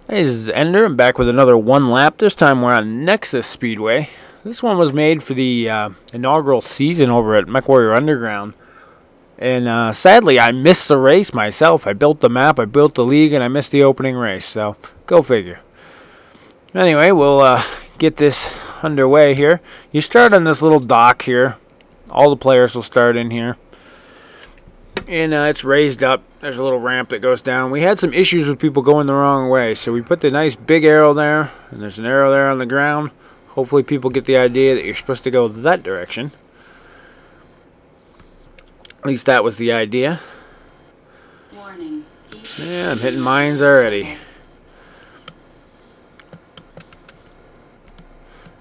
Hey, this is Ender. I'm back with another one lap. This time we're on Nexus Speedway. This one was made for the inaugural season over at Mechwarrior Underground. And sadly, I missed the race myself. I built the map, I built the league, and I missed the opening race. So, go figure. Anyway, we'll get this underway here. You start on this little dock here. All the players will start in here. And it's raised up. There's a little ramp that goes down. We had some issues with people going the wrong way, so we put the nice big arrow there, and there's an arrow there on the ground. Hopefully people get the idea that you're supposed to go that direction. At least that was the idea. Warning. Yeah, I'm hitting mines already.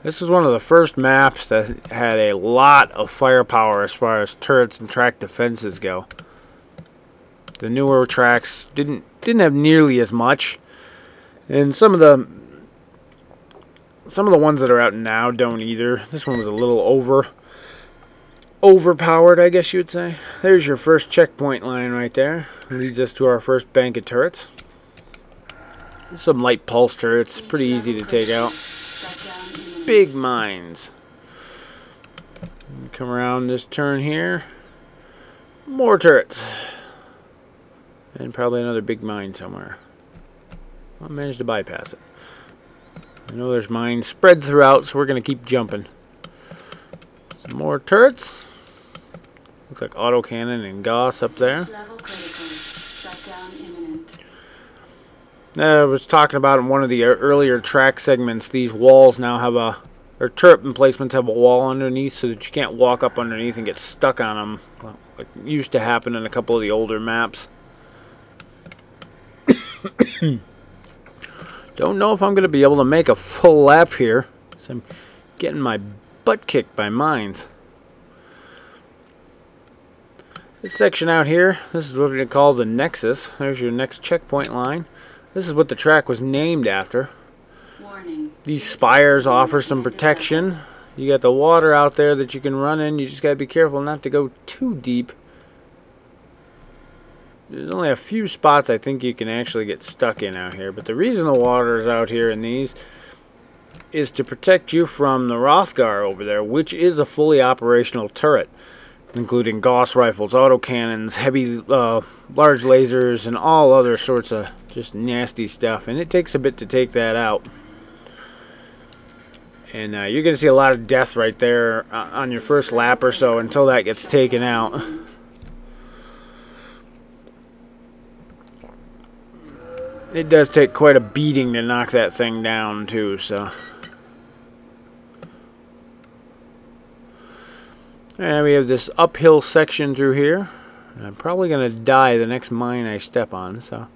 This is one of the first maps that had a lot of firepower as far as turrets and track defenses go. The newer tracks didn't have nearly as much, and some of the ones that are out now don't either. This one was a little overpowered, I guess you would say. There's your first checkpoint line right there. Leads us to our first bank of turrets. Some light pulse turrets, pretty easy to take out. Big mines. Come around this turn here. More turrets. And probably another big mine somewhere. I managed to bypass it. I know there's mines spread throughout, so we're going to keep jumping. Some more turrets. Looks like autocannon and Gauss up there. I was talking about in one of the earlier track segments, these walls now have or turret emplacements have a wall underneath so that you can't walk up underneath and get stuck on them. Like used to happen in a couple of the older maps. Don't know if I'm going to be able to make a full lap here, so I'm getting my butt kicked by mines. This section out here, this is what we're going to call the Nexus. There's your next checkpoint line. This is what the track was named after. Warning. These spires offer some protection. You got the water out there that you can run in. You just got to be careful not to go too deep. There's only a few spots I think you can actually get stuck in out here. But the reason the water is out here in these is to protect you from the Rothgar over there, which is a fully operational turret, including Gauss rifles, autocannons, heavy, large lasers, and all other sorts of just nasty stuff. And it takes a bit to take that out. And you're going to see a lot of death right there on your first lap or so until that gets taken out. It does take quite a beating to knock that thing down too, so. And we have this uphill section through here. And I'm probably going to die the next mine I step on, so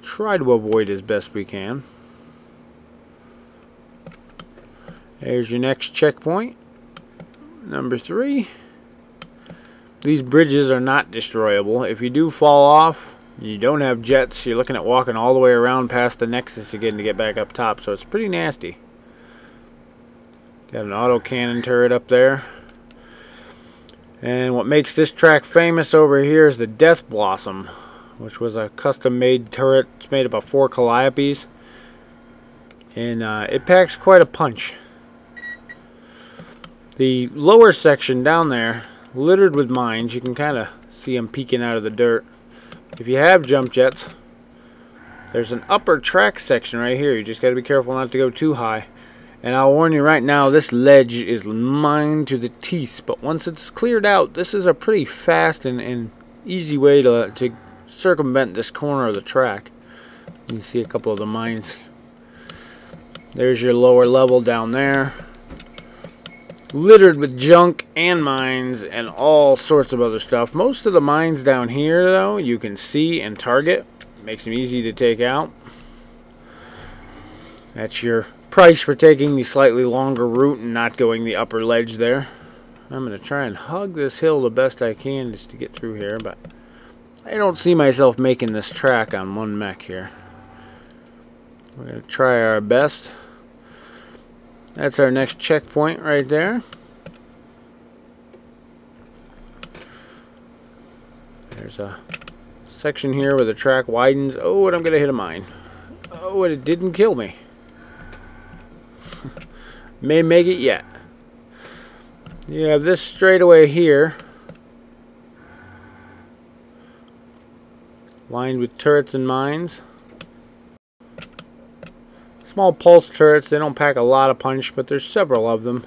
try to avoid as best we can. There's your next checkpoint. Number 3. These bridges are not destroyable. If you do fall off, you don't have jets, you're looking at walking all the way around past the Nexus again to get back up top, so it's pretty nasty. Got an autocannon turret up there. And what makes this track famous over here is the Death Blossom, which was a custom-made turret. It's made up of 4 Calliopes. And it packs quite a punch. The lower section down there, littered with mines. You can kind of see them peeking out of the dirt. If you have jump jets, there's an upper track section right here. You just got to be careful not to go too high. And I'll warn you right now, this ledge is mined to the teeth. But once it's cleared out, this is a pretty fast and easy way to circumvent this corner of the track. You can see a couple of the mines. There's your lower level down there. Littered with junk and mines and all sorts of other stuff. Most of the mines down here, though, you can see and target. Makes them easy to take out. That's your price for taking the slightly longer route and not going the upper ledge there. I'm going to try and hug this hill the best I can just to get through here, but I don't see myself making this track on one mech here. We're going to try our best. That's our next checkpoint right there. There's a section here where the track widens. Oh, and I'm going to hit a mine. Oh, Oh, it didn't kill me. May make it yet. You have this straightaway here, lined with turrets and mines. Small pulse turrets, they don't pack a lot of punch, but there's several of them.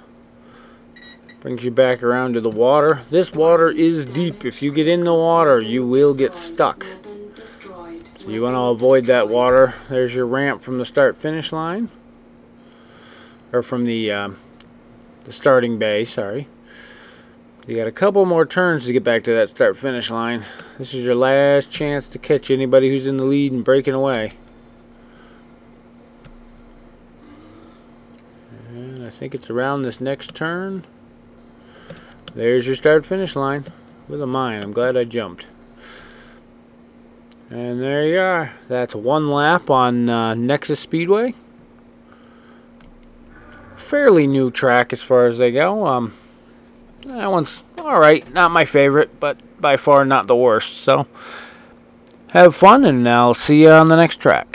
Brings you back around to the water. This water is deep. If you get in the water, you will get stuck. So you want to avoid that water. There's your ramp from the start-finish line. Or from the starting bay, sorry. You got a couple more turns to get back to that start-finish line. This is your last chance to catch anybody who's in the lead and breaking away. And I think it's around this next turn. There's your start-finish line with a mine. I'm glad I jumped. And there you are. That's one lap on Nexus Speedway. Fairly new track as far as they go. That one's alright. Not my favorite, but by far not the worst. So, have fun, and I'll see you on the next track.